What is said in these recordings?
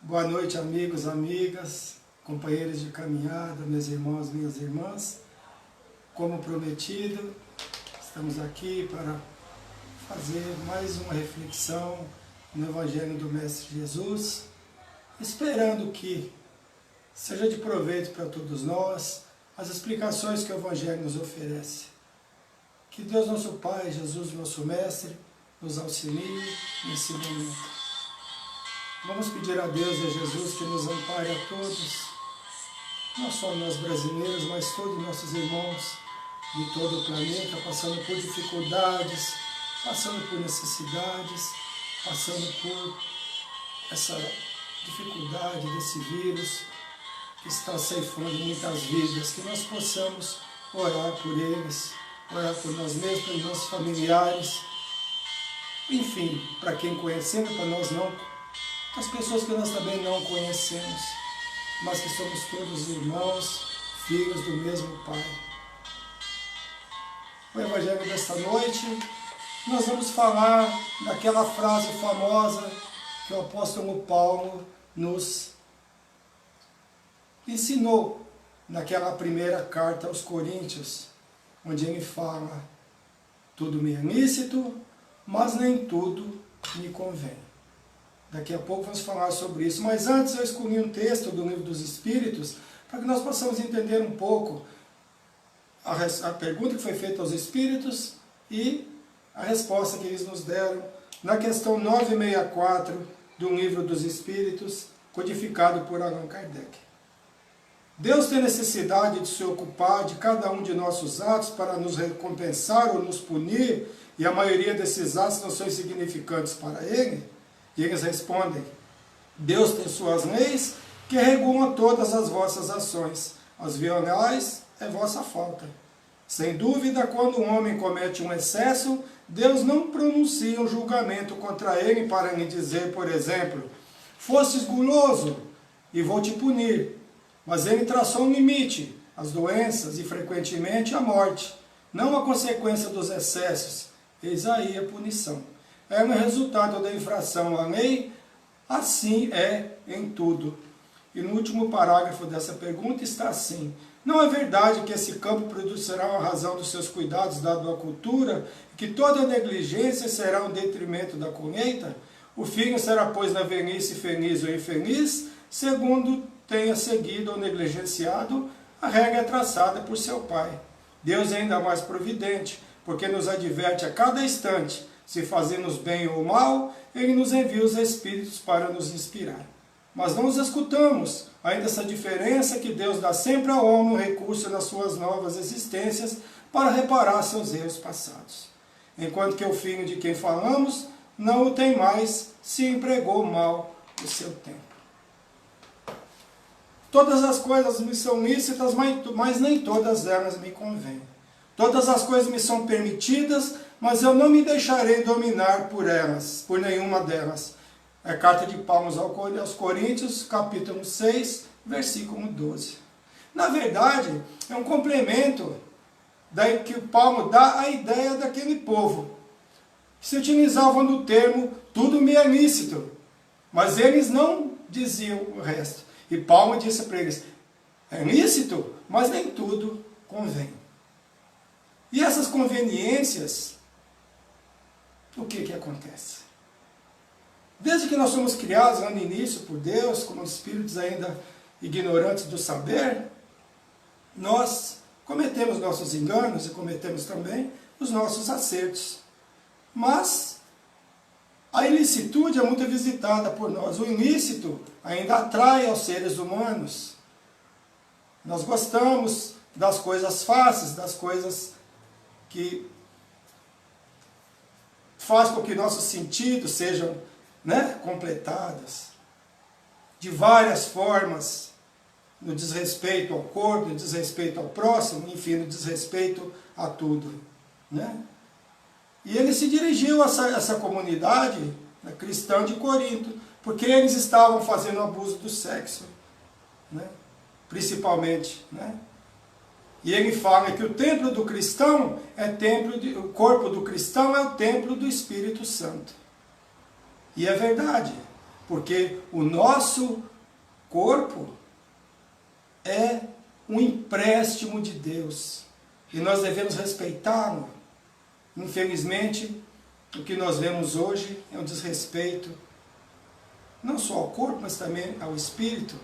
Boa noite, amigos, amigas, companheiros de caminhada, meus irmãos, minhas irmãs. Como prometido, estamos aqui para fazer mais uma reflexão no Evangelho do Mestre Jesus, esperando que seja de proveito para todos nós as explicações que o Evangelho nos oferece. Que Deus nosso Pai, Jesus nosso Mestre, nos auxilie nesse momento. Vamos pedir a Deus e a Jesus que nos ampare a todos, não só nós brasileiros, mas todos nossos irmãos de todo o planeta, passando por dificuldades, passando por necessidades, passando por essa dificuldade desse vírus que está ceifando muitas vidas, que nós possamos orar por eles, orar por nós mesmos, pelos nossos familiares, enfim, para quem conhecemos, para nós não, as pessoas que nós também não conhecemos, mas que somos todos irmãos, filhos do mesmo Pai. O Evangelho desta noite, nós vamos falar daquela frase famosa que o apóstolo Paulo nos ensinou naquela primeira carta aos Coríntios, onde ele fala: tudo me é lícito, mas nem tudo me convém. Daqui a pouco vamos falar sobre isso, mas antes eu escolhi um texto do Livro dos Espíritos, para que nós possamos entender um pouco a pergunta que foi feita aos Espíritos e a resposta que eles nos deram na questão 964 do Livro dos Espíritos, codificado por Allan Kardec. Deus tem necessidade de se ocupar de cada um de nossos atos para nos recompensar ou nos punir, e a maioria desses atos não são insignificantes para Ele? E eles respondem: Deus tem suas leis que regulam todas as vossas ações. As violais é vossa falta. Sem dúvida, quando um homem comete um excesso, Deus não pronuncia um julgamento contra ele para lhe dizer, por exemplo, fostes guloso e vou te punir. Mas ele traçou um limite, as doenças e frequentemente a morte, não a consequência dos excessos. Eis aí a punição. É um resultado da infração à lei, assim é em tudo. E no último parágrafo dessa pergunta está assim: não é verdade que esse campo produzirá a razão dos seus cuidados dado à cultura, e que toda negligência será um detrimento da colheita? O filho será, pois, na velhice feliz ou infeliz, segundo tenha seguido ou negligenciado a regra traçada por seu pai. Deus é ainda mais providente, porque nos adverte a cada instante. Se fazemos bem ou mal, Ele nos envia os Espíritos para nos inspirar. Mas não os escutamos, ainda essa diferença que Deus dá sempre ao homem um recurso nas suas novas existências para reparar seus erros passados. Enquanto que o filho de quem falamos não o tem mais, se empregou mal o seu tempo. Todas as coisas me são lícitas, mas nem todas elas me convêm. Todas as coisas me são permitidas, mas eu não me deixarei dominar por elas, por nenhuma delas. É a carta de Paulo aos Coríntios, capítulo 6, versículo 12. Na verdade, é um complemento que Paulo dá à ideia daquele povo. Se utilizavam do termo, tudo me é lícito, mas eles não diziam o resto. E Paulo disse para eles, é lícito, mas nem tudo convém. E essas conveniências, o que acontece? Desde que nós somos criados lá no início por Deus, como espíritos ainda ignorantes do saber, nós cometemos nossos enganos e cometemos também os nossos acertos. Mas a ilicitude é muito visitada por nós. O ilícito ainda atrai aos seres humanos. Nós gostamos das coisas fáceis, das coisas que faz com que nossos sentidos sejam completados de várias formas, no desrespeito ao corpo, no desrespeito ao próximo, enfim, no desrespeito a tudo. E ele se dirigiu a essa comunidade cristã de Corinto, porque eles estavam fazendo abuso do sexo, principalmente. E ele fala que o templo do cristão o corpo do cristão é o templo do Espírito Santo. E é verdade. Porque o nosso corpo é um empréstimo de Deus e nós devemos respeitá-lo. Infelizmente, o que nós vemos hoje é um desrespeito, não só ao corpo, mas também ao espírito,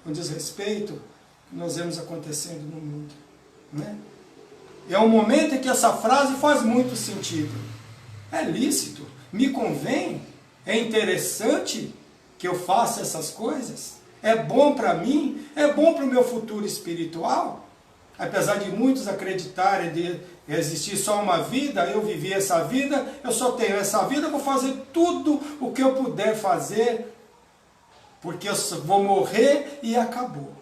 um desrespeito que nós vemos acontecendo no mundo, né? É um momento em que essa frase faz muito sentido. É lícito, me convém, é interessante que eu faça essas coisas, é bom para mim, é bom para o meu futuro espiritual. Apesar de muitos acreditarem de existir só uma vida, eu vivi essa vida, eu só tenho essa vida, eu vou fazer tudo o que eu puder fazer, porque eu vou morrer e acabou.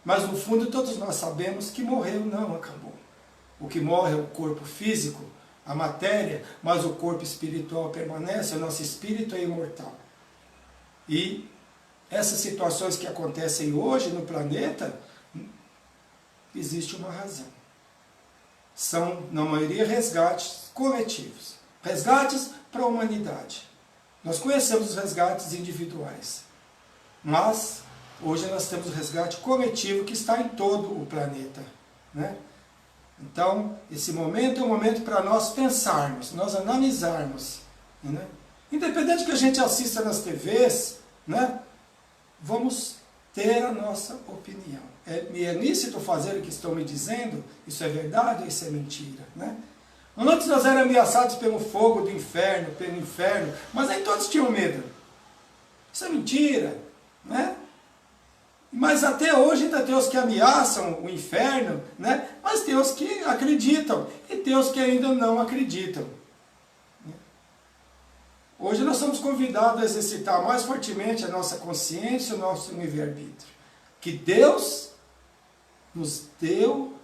Mas no fundo todos nós sabemos que morreu não acabou. O que morre é o corpo físico, a matéria, mas o corpo espiritual permanece, o nosso espírito é imortal. E essas situações que acontecem hoje no planeta, existe uma razão. São, na maioria, resgates coletivos. Resgates para a humanidade. Nós conhecemos os resgates individuais. Mas, hoje nós temos o resgate coletivo que está em todo o planeta, né? Então, esse momento é um momento para nós pensarmos, nós analisarmos, né? Independente que a gente assista nas TVs, né? Vamos ter a nossa opinião. É lícito fazer o que estão me dizendo? Isso é verdade ou isso é mentira, né? Antes nós éramos ameaçados pelo fogo do inferno, pelo inferno, mas aí todos tinham medo. Isso é mentira, né? Mas até hoje ainda tem os que ameaçam o inferno, né? Mas tem os que acreditam e tem os que ainda não acreditam. Hoje nós somos convidados a exercitar mais fortemente a nossa consciência, o nosso livre-arbítrio. Que Deus nos deu,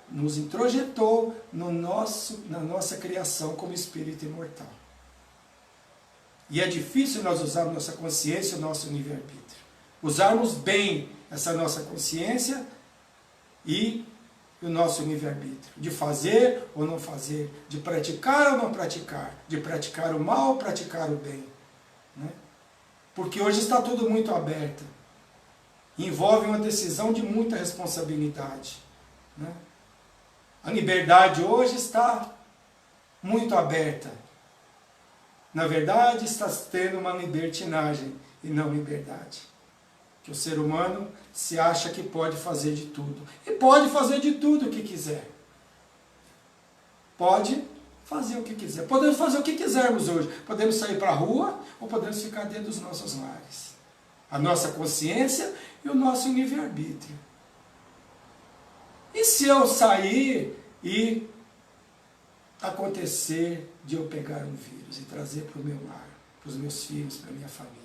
nos introjetou na nossa criação como espírito imortal. E é difícil nós usarmos nossa consciência, o nosso livre-arbítrio. Usarmos bem essa nossa consciência e o nosso livre-arbítrio. De fazer ou não fazer, de praticar ou não praticar, de praticar o mal ou praticar o bem, né? Porque hoje está tudo muito aberto. Envolve uma decisão de muita responsabilidade, né? A liberdade hoje está muito aberta. Na verdade, está tendo uma libertinagem e não liberdade. Que o ser humano se acha que pode fazer de tudo. E pode fazer de tudo o que quiser. Pode fazer o que quiser. Podemos fazer o que quisermos hoje. Podemos sair para a rua ou podemos ficar dentro dos nossos lares. A nossa consciência e o nosso livre-arbítrio. E se eu sair e acontecer de eu pegar um vírus e trazer para o meu lar, para os meus filhos, para a minha família?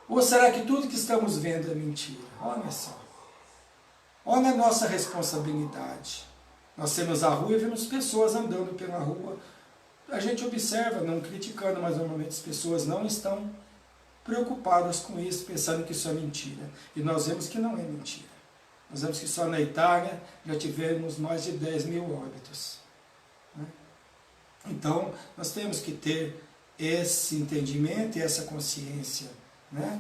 Ou será que tudo que estamos vendo é mentira? Olha só. Olha a nossa responsabilidade. Nós temos a rua e vemos pessoas andando pela rua. A gente observa, não criticando, mas normalmente as pessoas não estão preocupadas com isso, pensando que isso é mentira. E nós vemos que não é mentira. Nós vemos que só na Itália já tivemos mais de 10 mil óbitos, né? Então, nós temos que ter esse entendimento e essa consciência, né?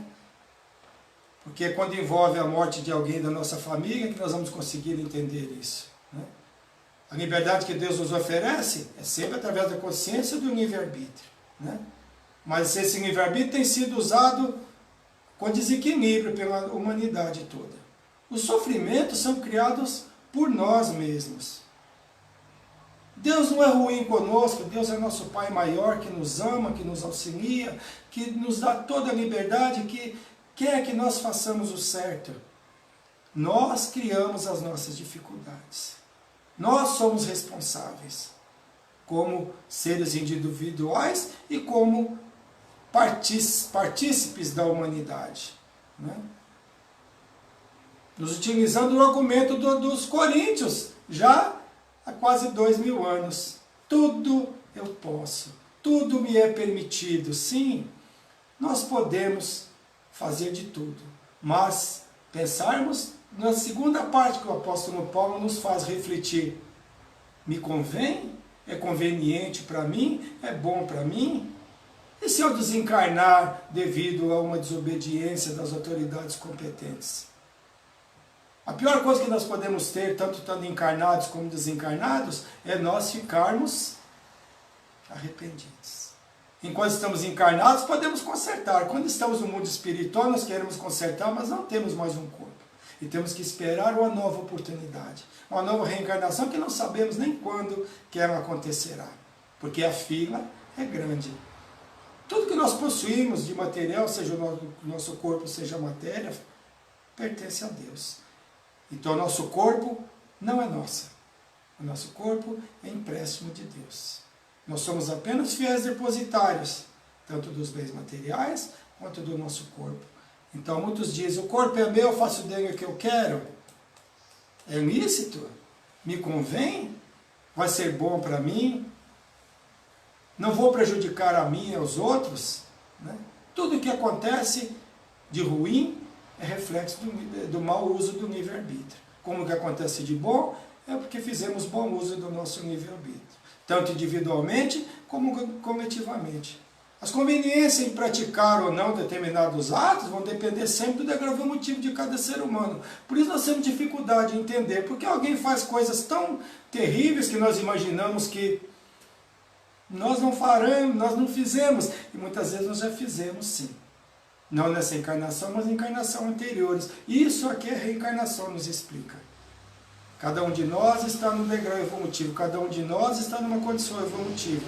Porque quando envolve a morte de alguém da nossa família que nós vamos conseguir entender isso, né? A liberdade que Deus nos oferece é sempre através da consciência do livre-arbítrio, né? Mas esse livre-arbítrio tem sido usado com desequilíbrio pela humanidade toda. Os sofrimentos são criados por nós mesmos. Deus não é ruim conosco, Deus é nosso Pai maior, que nos ama, que nos auxilia, que nos dá toda a liberdade, que quer que nós façamos o certo. Nós criamos as nossas dificuldades. Nós somos responsáveis, como seres individuais e como partícipes da humanidade, né? Nos utilizando o argumento dos coríntios, já há quase 2000 anos. Tudo eu posso, tudo me é permitido. Sim, nós podemos fazer de tudo, mas pensarmos na segunda parte que o apóstolo Paulo nos faz refletir. Me convém? É conveniente para mim? É bom para mim? E se eu desencarnar devido a uma desobediência das autoridades competentes? A pior coisa que nós podemos ter, tanto estando encarnados como desencarnados, é nós ficarmos arrependidos. Enquanto estamos encarnados, podemos consertar. Quando estamos no mundo espiritual, nós queremos consertar, mas não temos mais um corpo. E temos que esperar uma nova oportunidade, uma nova reencarnação que não sabemos nem quando que ela acontecerá. Porque a fila é grande. Tudo que nós possuímos de material, seja o nosso corpo, seja a matéria, pertence a Deus. Então, o nosso corpo não é nosso. O nosso corpo é empréstimo de Deus. Nós somos apenas fiéis depositários, tanto dos bens materiais, quanto do nosso corpo. Então, muitos dizem, o corpo é meu, eu faço dele o que eu quero. É lícito? Me convém? Vai ser bom para mim? Não vou prejudicar a mim e aos outros? Né? Tudo o que acontece de ruim é reflexo do mau uso do livre-arbítrio. Como que acontece de bom? É porque fizemos bom uso do nosso livre-arbítrio. Tanto individualmente como coletivamente. As conveniências em praticar ou não determinados atos vão depender sempre do degrau evolutivo de cada ser humano. Por isso nós temos dificuldade em entender porque alguém faz coisas tão terríveis que nós imaginamos que nós não faremos, nós não fizemos. E muitas vezes nós já fizemos sim. Não nessa encarnação, mas em encarnação anteriores. Isso aqui a reencarnação nos explica. Cada um de nós está no degrau evolutivo, cada um de nós está numa condição evolutiva.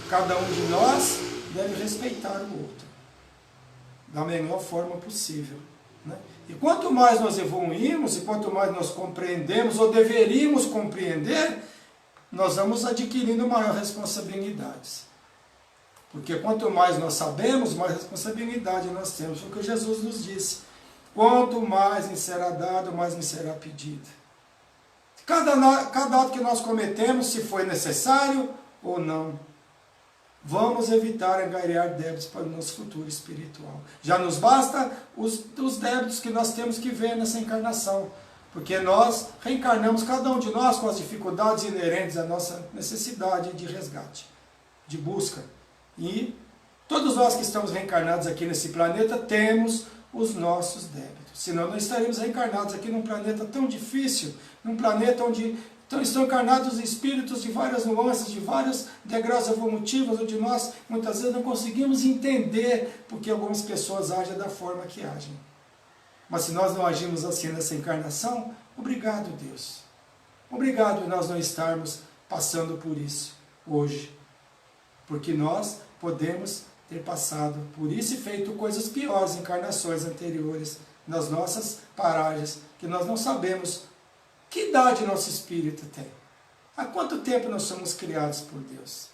Cada um de nós deve respeitar o outro, da melhor forma possível. Né? E quanto mais nós evoluímos, e quanto mais nós compreendemos, ou deveríamos compreender, nós vamos adquirindo maior responsabilidades. Porque quanto mais nós sabemos, mais responsabilidade nós temos. Foi o que Jesus nos disse. Quanto mais me será dado, mais me será pedido. Cada ato que nós cometemos, se foi necessário ou não, vamos evitar angariar débitos para o nosso futuro espiritual. Já nos basta os débitos que nós temos que ver nessa encarnação. Porque nós reencarnamos, cada um de nós, com as dificuldades inerentes à nossa necessidade de resgate, de busca. E todos nós que estamos reencarnados aqui nesse planeta temos os nossos débitos. Senão não estaríamos reencarnados aqui num planeta tão difícil, num planeta onde estão encarnados espíritos de várias nuances, de vários degraus evolutivos, onde nós muitas vezes não conseguimos entender porque algumas pessoas agem da forma que agem. Mas se nós não agimos assim nessa encarnação, obrigado Deus. Obrigado nós não estarmos passando por isso hoje. Porque nós podemos ter passado por isso e feito coisas piores em encarnações anteriores, nas nossas paragens, que nós não sabemos que idade nosso espírito tem. Há quanto tempo nós somos criados por Deus?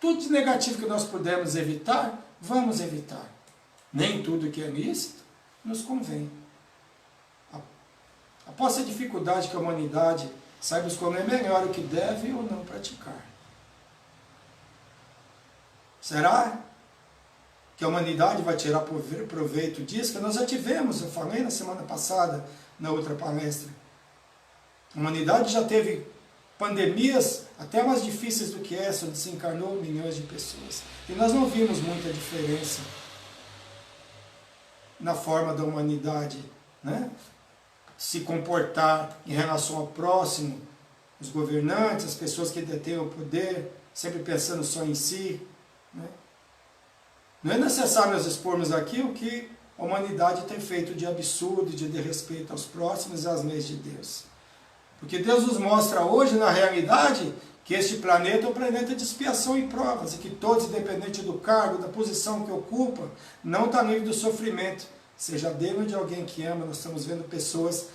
Tudo de negativo que nós pudermos evitar, vamos evitar. Nem tudo que é lícito nos convém. Após a dificuldade que a humanidade saiba escolher melhor o que deve ou não praticar. Será que a humanidade vai tirar proveito disso? Que nós já tivemos, eu falei na semana passada, na outra palestra. A humanidade já teve pandemias até mais difíceis do que essa, onde se encarnou milhões de pessoas. E nós não vimos muita diferença na forma da humanidade, né? Se comportar em relação ao próximo, os governantes, as pessoas que detêm o poder, sempre pensando só em si. Né? Não é necessário nós expormos aqui o que a humanidade tem feito de absurdo, de desrespeito aos próximos e às leis de Deus. Porque Deus nos mostra hoje, na realidade, que este planeta é um planeta de expiação e provas, e que todos, independente do cargo, da posição que ocupa, não está livre do sofrimento. Seja dele ou de alguém que ama, nós estamos vendo pessoas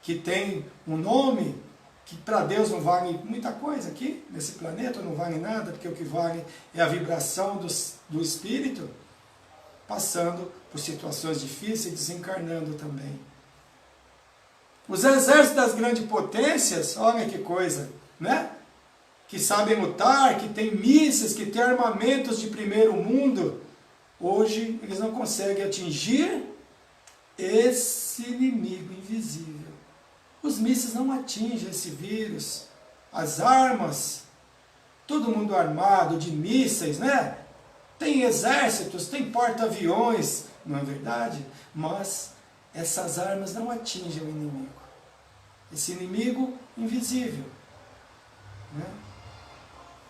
que têm um nome que para Deus não vale muita coisa aqui, nesse planeta não vale nada, porque o que vale é a vibração do espírito, passando por situações difíceis e desencarnando também. Os exércitos das grandes potências, olha que coisa, né? Que sabem lutar, que têm mísseis, que têm armamentos de primeiro mundo, hoje eles não conseguem atingir esse inimigo invisível. Os mísseis não atingem esse vírus. As armas, todo mundo armado de mísseis, né? tem exércitos, tem porta-aviões, não é verdade? Mas essas armas não atingem o inimigo. Esse inimigo invisível, né?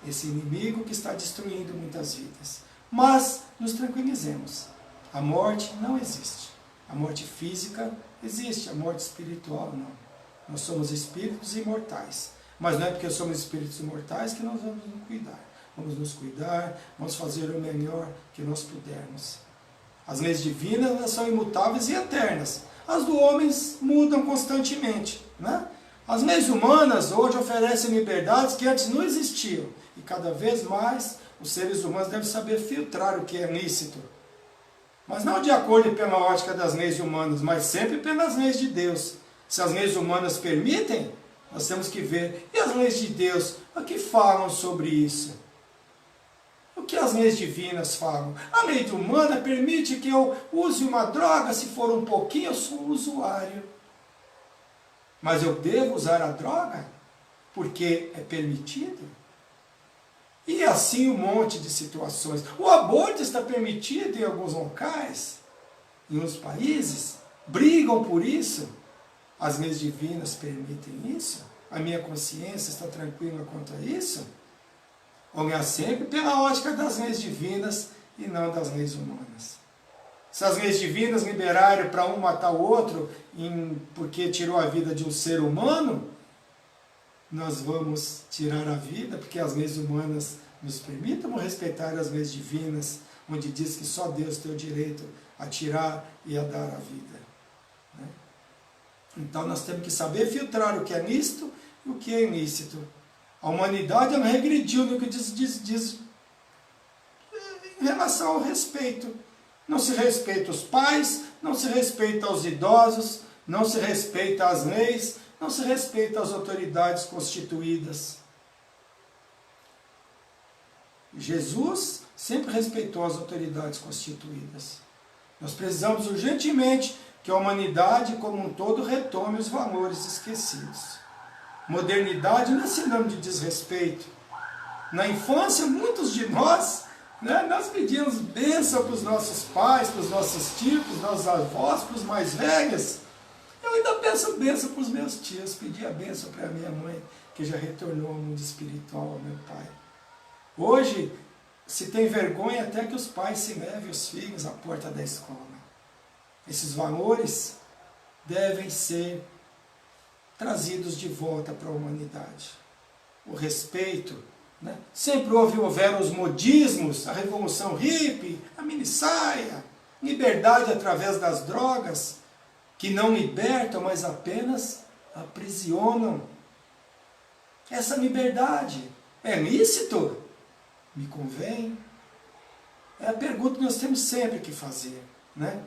Esse inimigo que está destruindo muitas vidas. Mas nos tranquilizemos. A morte não existe. A morte física existe, a morte espiritual não. Nós somos espíritos imortais. Mas não é porque somos espíritos imortais que nós vamos nos cuidar. Vamos nos cuidar, vamos fazer o melhor que nós pudermos. As leis divinas, elas são imutáveis e eternas. As do homem mudam constantemente, né? As leis humanas hoje oferecem liberdades que antes não existiam. E cada vez mais os seres humanos devem saber filtrar o que é lícito. Mas não de acordo pela ótica das leis humanas, mas sempre pelas leis de Deus. Se as leis humanas permitem, nós temos que ver. E as leis de Deus, o que falam sobre isso? O que as leis divinas falam? A lei humana permite que eu use uma droga, se for um pouquinho, eu sou um usuário. Mas eu devo usar a droga? Porque é permitido? E assim um monte de situações. O aborto está permitido em alguns locais, em uns países, brigam por isso. As leis divinas permitem isso? A minha consciência está tranquila quanto a isso? Olhar sempre pela ótica das leis divinas e não das leis humanas. Se as leis divinas liberaram para um matar o outro porque tirou a vida de um ser humano, nós vamos tirar a vida porque as leis humanas nos permitam respeitar as leis divinas, onde diz que só Deus tem o direito a tirar e a dar a vida. Né? Então nós temos que saber filtrar o que é lícito e o que é ilícito. A humanidade ela regrediu no que diz em relação ao respeito. Não se respeita os pais, não se respeita os idosos, não se respeita as leis, não se respeita as autoridades constituídas. Jesus sempre respeitou as autoridades constituídas. Nós precisamos urgentemente que a humanidade como um todo retome os valores esquecidos. Modernidade não é sinônimo de desrespeito. Na infância, muitos de nós, nós pedíamos bênção para os nossos pais, para os nossos tios, para os nossos avós, para os mais velhos. Eu ainda peço bênção para os meus tios, pedi a bênção para a minha mãe, que já retornou ao mundo espiritual, ao meu pai. Hoje, se tem vergonha até que os pais se levem os filhos à porta da escola. Esses valores devem ser trazidos de volta para a humanidade. O respeito, né? Sempre houveram os modismos, a revolução hippie, a minissaia, liberdade através das drogas, que não libertam, mas apenas aprisionam. Essa liberdade é lícito? Me convém? É a pergunta que nós temos sempre que fazer, né?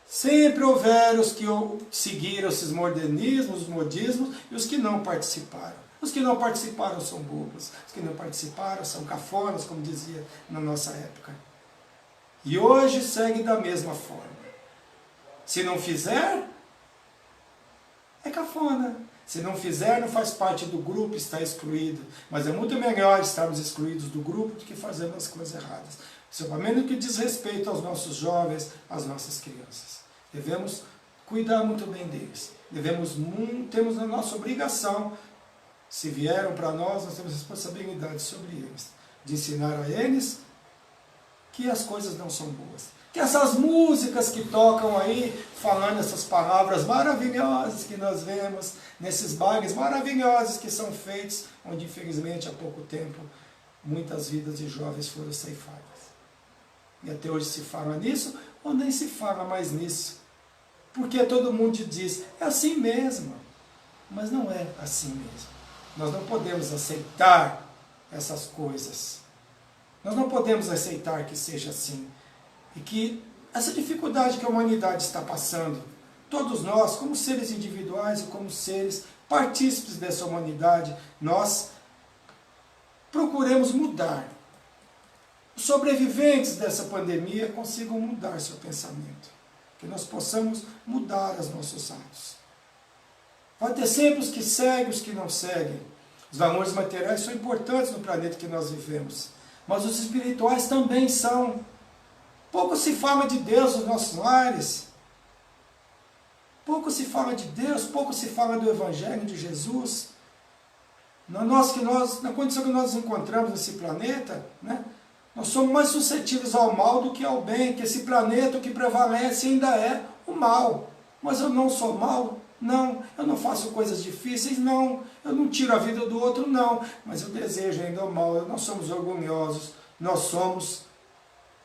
Sempre houveram os que seguiram esses modernismos, os modismos, e os que não participaram. Os que não participaram são bobos, os que não participaram são cafonas, como dizia na nossa época. E hoje segue da mesma forma. Se não fizer, é cafona. Se não fizer, não faz parte do grupo, está excluído. Mas é muito melhor estarmos excluídos do grupo do que fazermos as coisas erradas. Principalmente no que diz respeito aos nossos jovens, às nossas crianças. Devemos cuidar muito bem deles. Temos a nossa obrigação, se vieram para nós temos responsabilidade sobre eles, de ensinar a eles que as coisas não são boas. Que essas músicas que tocam aí, falando essas palavras maravilhosas que nós vemos, nesses bailes maravilhosos que são feitos, onde infelizmente há pouco tempo muitas vidas de jovens foram ceifadas. E até hoje se fala nisso, ou nem se fala mais nisso. Porque todo mundo diz, é assim mesmo. Mas não é assim mesmo. Nós não podemos aceitar essas coisas. Nós não podemos aceitar que seja assim. E que essa dificuldade que a humanidade está passando, todos nós, como seres individuais e como seres partícipes dessa humanidade, nós procuremos mudar. Os sobreviventes dessa pandemia consigam mudar seu pensamento. Que nós possamos mudar os nossos atos. Vai ter sempre os que seguem, os que não seguem. Os valores materiais são importantes no planeta que nós vivemos. mas os espirituais também são. Pouco se fala de Deus nos nossos lares. Pouco se fala de Deus, pouco se fala do Evangelho de Jesus. Na condição que nós nos encontramos nesse planeta, né, nós somos mais suscetíveis ao mal do que ao bem, que esse planeta o que prevalece ainda é o mal. Mas eu não sou mal? Não. Eu não faço coisas difíceis? Não. Eu não tiro a vida do outro? Não. Mas eu desejo ainda o mal. Nós somos orgulhosos, nós somos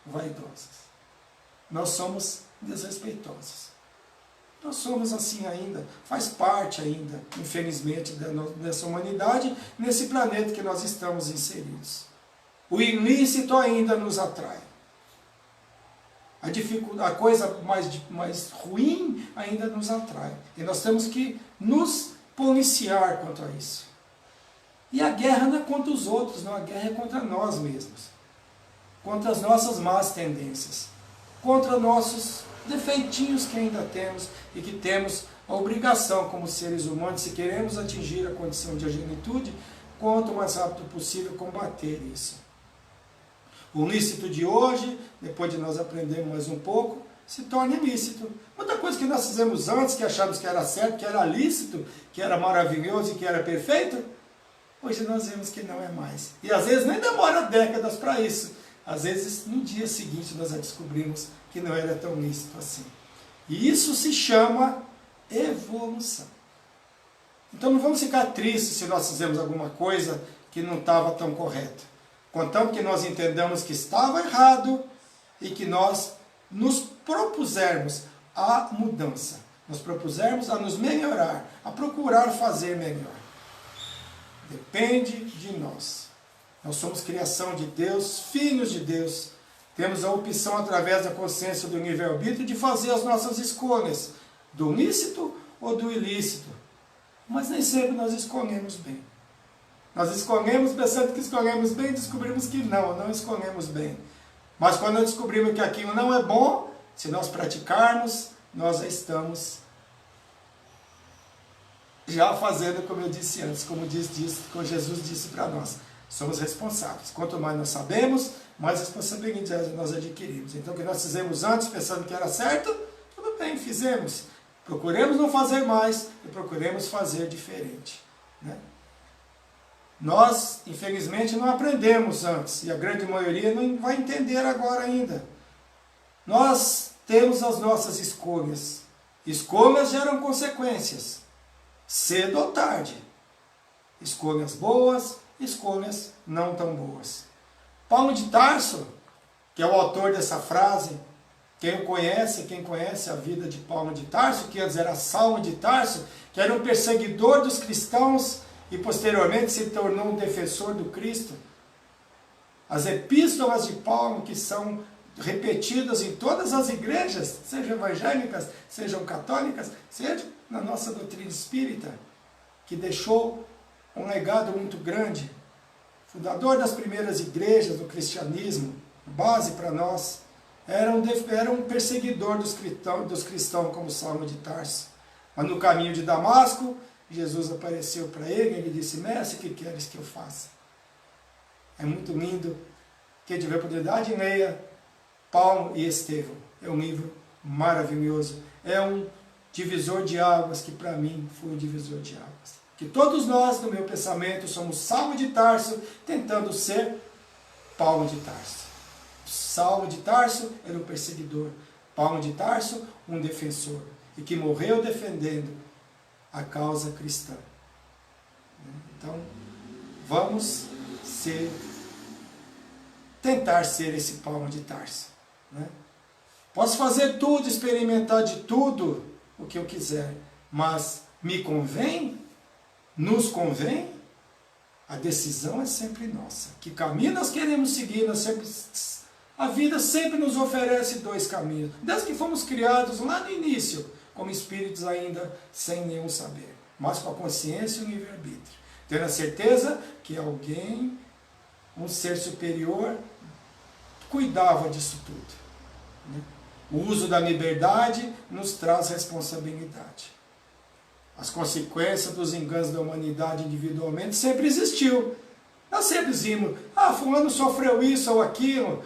vaidosos. Nós somos desrespeitosos. Nós somos assim ainda, faz parte ainda, infelizmente, dessa humanidade, nesse planeta que nós estamos inseridos. O ilícito ainda nos atrai. A coisa mais ruim ainda nos atrai. E nós temos que nos policiar quanto a isso. E a guerra não é contra os outros, não, a guerra é contra nós mesmos. Contra as nossas más tendências. Contra nossos defeitinhos que ainda temos e que temos a obrigação como seres humanos, se queremos atingir a condição de agenitude, quanto mais rápido possível combater isso. O lícito de hoje, depois de nós aprendermos mais um pouco, se torna ilícito. Muita coisa que nós fizemos antes, que achávamos que era certo, que era lícito, que era maravilhoso e que era perfeito, hoje nós vemos que não é mais. E às vezes nem demora décadas para isso. Às vezes, no dia seguinte, nós já descobrimos que não era tão lícito assim. E isso se chama evolução. Então não vamos ficar tristes se nós fizemos alguma coisa que não estava tão correta. Contanto que nós entendamos que estava errado e que nós nos propusermos a mudança. Nos propusermos a nos melhorar, a procurar fazer melhor. Depende de nós. Nós somos criação de Deus, filhos de Deus. Temos a opção, através da consciência do livre-arbítrio, de fazer as nossas escolhas, do lícito ou do ilícito. Mas nem sempre nós escolhemos bem. Nós escolhemos pensando que escolhemos bem, descobrimos que não escolhemos bem. Mas quando descobrimos que aquilo não é bom, se nós praticarmos, nós já estamos fazendo como eu disse antes, como Jesus disse para nós. Somos responsáveis. Quanto mais nós sabemos, mais responsabilidade nós adquirimos. Então, o que nós fizemos antes, pensando que era certo, tudo bem, fizemos. Procuremos não fazer mais e procuremos fazer diferente. Né? Nós, infelizmente, não aprendemos antes, e a grande maioria não vai entender agora ainda. Nós temos as nossas escolhas. Escolhas geram consequências, cedo ou tarde. Escolhas boas, escolhas não tão boas. Paulo de Tarso, que é o autor dessa frase, quem conhece a vida de Paulo de Tarso, que antes era Saulo de Tarso, que era um perseguidor dos cristãos e posteriormente se tornou um defensor do Cristo. As epístolas de Paulo, que são repetidas em todas as igrejas, sejam evangélicas, sejam católicas, seja na nossa doutrina espírita, que deixou um legado muito grande, fundador das primeiras igrejas do cristianismo, base para nós, era um perseguidor dos cristãos como Saulo de Tarso. Mas no caminho de Damasco, Jesus apareceu para ele e ele disse: Mestre, o que queres que eu faça? É muito lindo. Quem tiver oportunidade, leia Paulo e Estevão. É um livro maravilhoso. É um divisor de águas que para mim foi um divisor de águas. Que todos nós, no meu pensamento, somos Saulo de Tarso, tentando ser Paulo de Tarso. Saulo de Tarso era um perseguidor. Paulo de Tarso, um defensor. E que morreu defendendo a causa cristã. Então, vamos tentar ser esse Paulo de Tarso. Né? Posso fazer tudo, experimentar de tudo o que eu quiser, mas me convém? Nos convém? A decisão é sempre nossa. Que caminho nós queremos seguir? A vida sempre nos oferece dois caminhos. Desde que fomos criados lá no início, como espíritos ainda sem nenhum saber, mas com a consciência e o livre-arbítrio. Tendo a certeza que alguém, um ser superior, cuidava disso tudo. Né? O uso da liberdade nos traz responsabilidade. As consequências dos enganos da humanidade individualmente sempre existiu. Nós sempre dizemos, fulano sofreu isso ou aquilo.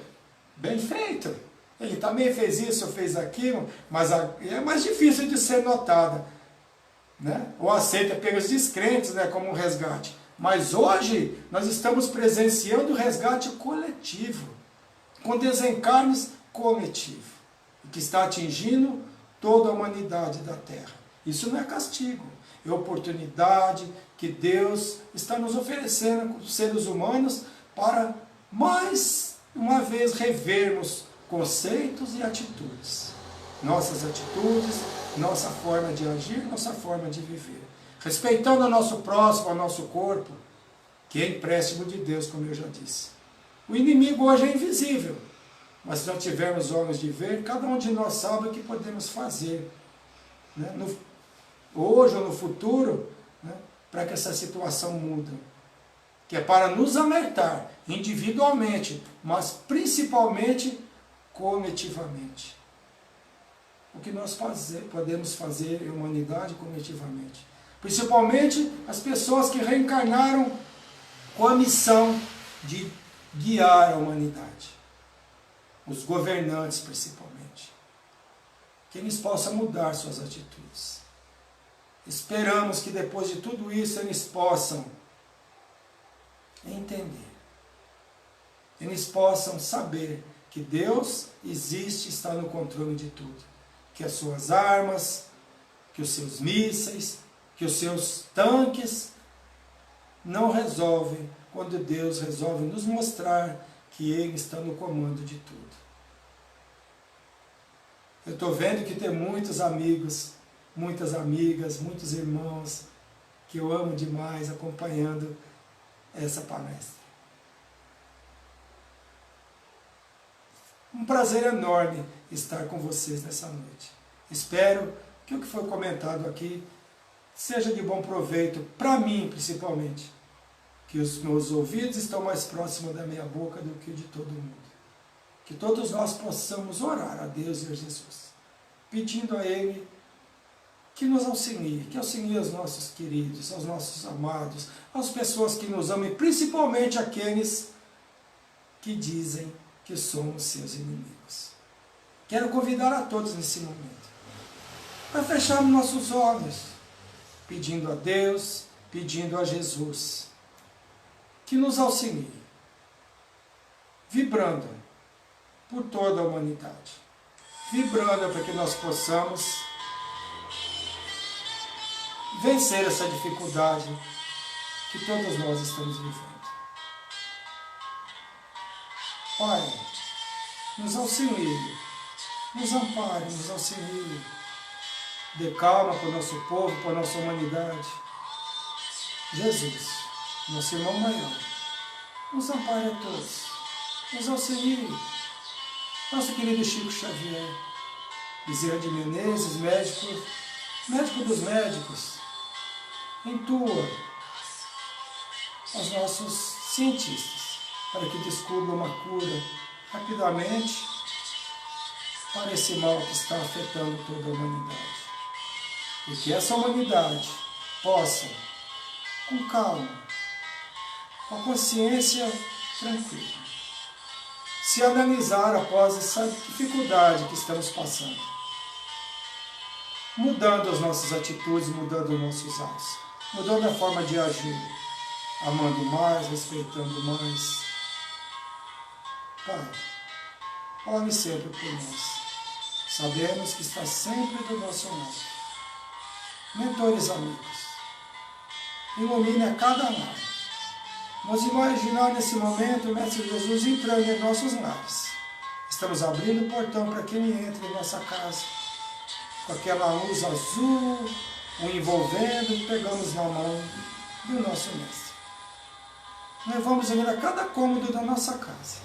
Bem feito. Ele também fez isso ou fez aquilo, mas é mais difícil de ser notada, né? Ou aceita pelos descrentes, né, como um resgate. Mas hoje nós estamos presenciando o resgate coletivo, com desencarnes coletivo, que está atingindo toda a humanidade da Terra. Isso não é castigo, é oportunidade que Deus está nos oferecendo, seres humanos, para mais uma vez revermos conceitos e atitudes. Nossas atitudes, nossa forma de agir, nossa forma de viver. Respeitando o nosso próximo, o nosso corpo, que é empréstimo de Deus, como eu já disse. O inimigo hoje é invisível, mas se nós tivermos olhos de ver, cada um de nós sabe o que podemos fazer, né? Hoje ou no futuro, né? Para que essa situação mude. Que é para nos alertar individualmente, mas principalmente coletivamente. O que nós podemos fazer em humanidade coletivamente. Principalmente as pessoas que reencarnaram com a missão de guiar a humanidade. Os governantes principalmente. Que eles possam mudar suas atitudes. Esperamos que depois de tudo isso eles possam entender. Eles possam saber que Deus existe e está no controle de tudo. Que as suas armas, que os seus mísseis, que os seus tanques não resolvem quando Deus resolve nos mostrar que Ele está no comando de tudo. Eu estou vendo que tem muitos amigos, muitas amigas, muitos irmãos que eu amo demais acompanhando essa palestra. Um prazer enorme estar com vocês nessa noite. Espero que o que foi comentado aqui seja de bom proveito, para mim principalmente, que os meus ouvidos estão mais próximos da minha boca do que de todo mundo. Que todos nós possamos orar a Deus e a Jesus, pedindo a Ele que nos auxilie, que auxilie aos nossos queridos, aos nossos amados, às pessoas que nos amam, e principalmente aqueles que dizem que somos seus inimigos. Quero convidar a todos nesse momento para fecharmos nossos olhos, pedindo a Deus, pedindo a Jesus, que nos auxilie, vibrando por toda a humanidade, vibrando para que nós possamos vencer essa dificuldade que todos nós estamos vivendo. Pai, nos auxilie, nos ampare, nos auxilie, dê calma para o nosso povo, para a nossa humanidade. Jesus, nosso irmão maior, nos ampare a todos, nos auxilie. Nosso querido Chico Xavier, Bezerra de Menezes, médico dos médicos, intua aos nossos cientistas para que descubram uma cura rapidamente para esse mal que está afetando toda a humanidade. E que essa humanidade possa, com calma, com a consciência tranquila, se analisar após essa dificuldade que estamos passando, mudando as nossas atitudes, mudando os nossos atos, mudando a forma de agir, amando mais, respeitando mais. Pai, olhe sempre por nós. Sabemos que está sempre do nosso lado. Mentores amigos, ilumine a cada lar. Nós imaginar nesse momento o Mestre Jesus entrando em nossos lares. Estamos abrindo o portão para que Ele entre em nossa casa, com aquela luz azul, o envolvendo, e pegamos na mão do nosso Mestre. Nós Ele a cada cômodo da nossa casa,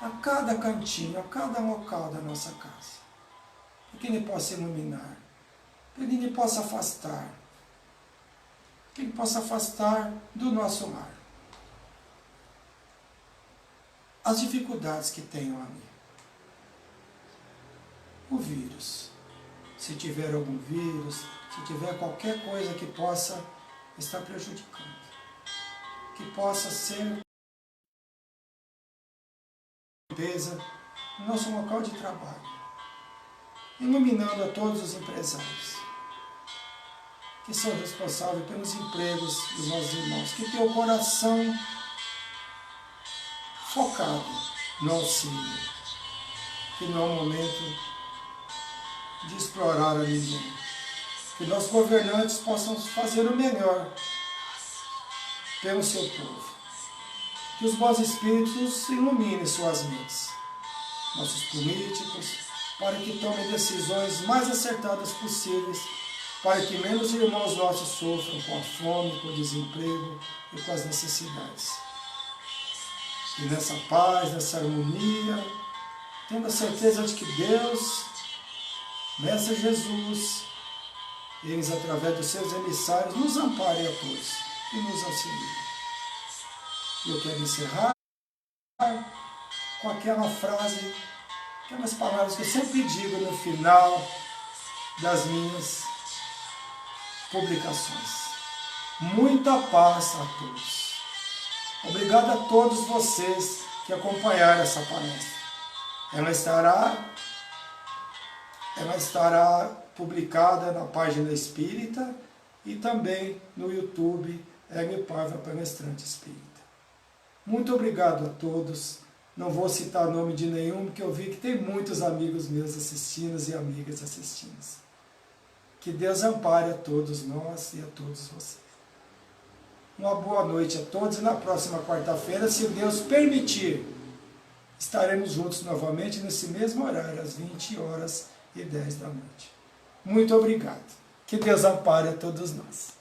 a cada cantinho, a cada local da nossa casa, para que Ele possa iluminar, para que Ele possa afastar, que Ele possa afastar do nosso lar as dificuldades que tenham ali. O vírus, se tiver algum vírus, se tiver qualquer coisa que possa estar prejudicando. que possa ser limpeza no nosso local de trabalho, iluminando a todos os empresários que são responsáveis pelos empregos dos nossos irmãos, que têm o coração focado no auxílio, que não é o momento de explorar a ninguém. Que nossos governantes possam fazer o melhor pelo seu povo. Que os bons espíritos iluminem suas mentes, nossos políticos, para que tomem decisões mais acertadas possíveis, para que menos irmãos nossos sofram com a fome, com o desemprego e com as necessidades. E nessa paz, nessa harmonia, tendo a certeza de que Deus, Mestre Jesus, eles através dos seus emissários nos amparem a todos e nos auxiliem. Eu quero encerrar com aquela frase, aquelas palavras que eu sempre digo no final das minhas publicações. Muita paz a todos. Obrigado a todos vocês que acompanharam essa palestra. Ela estará publicada na página espírita e também no YouTube, Hélio Paiva, Palestrante Espírita. Muito obrigado a todos. Não vou citar nome de nenhum, porque eu vi que tem muitos amigos meus assistindo e amigas assistindo. Que Deus ampare a todos nós e a todos vocês. Uma boa noite a todos e na próxima quarta-feira, se Deus permitir, estaremos juntos novamente nesse mesmo horário, às 20h10 da noite. Muito obrigado. Que Deus ampare a todos nós.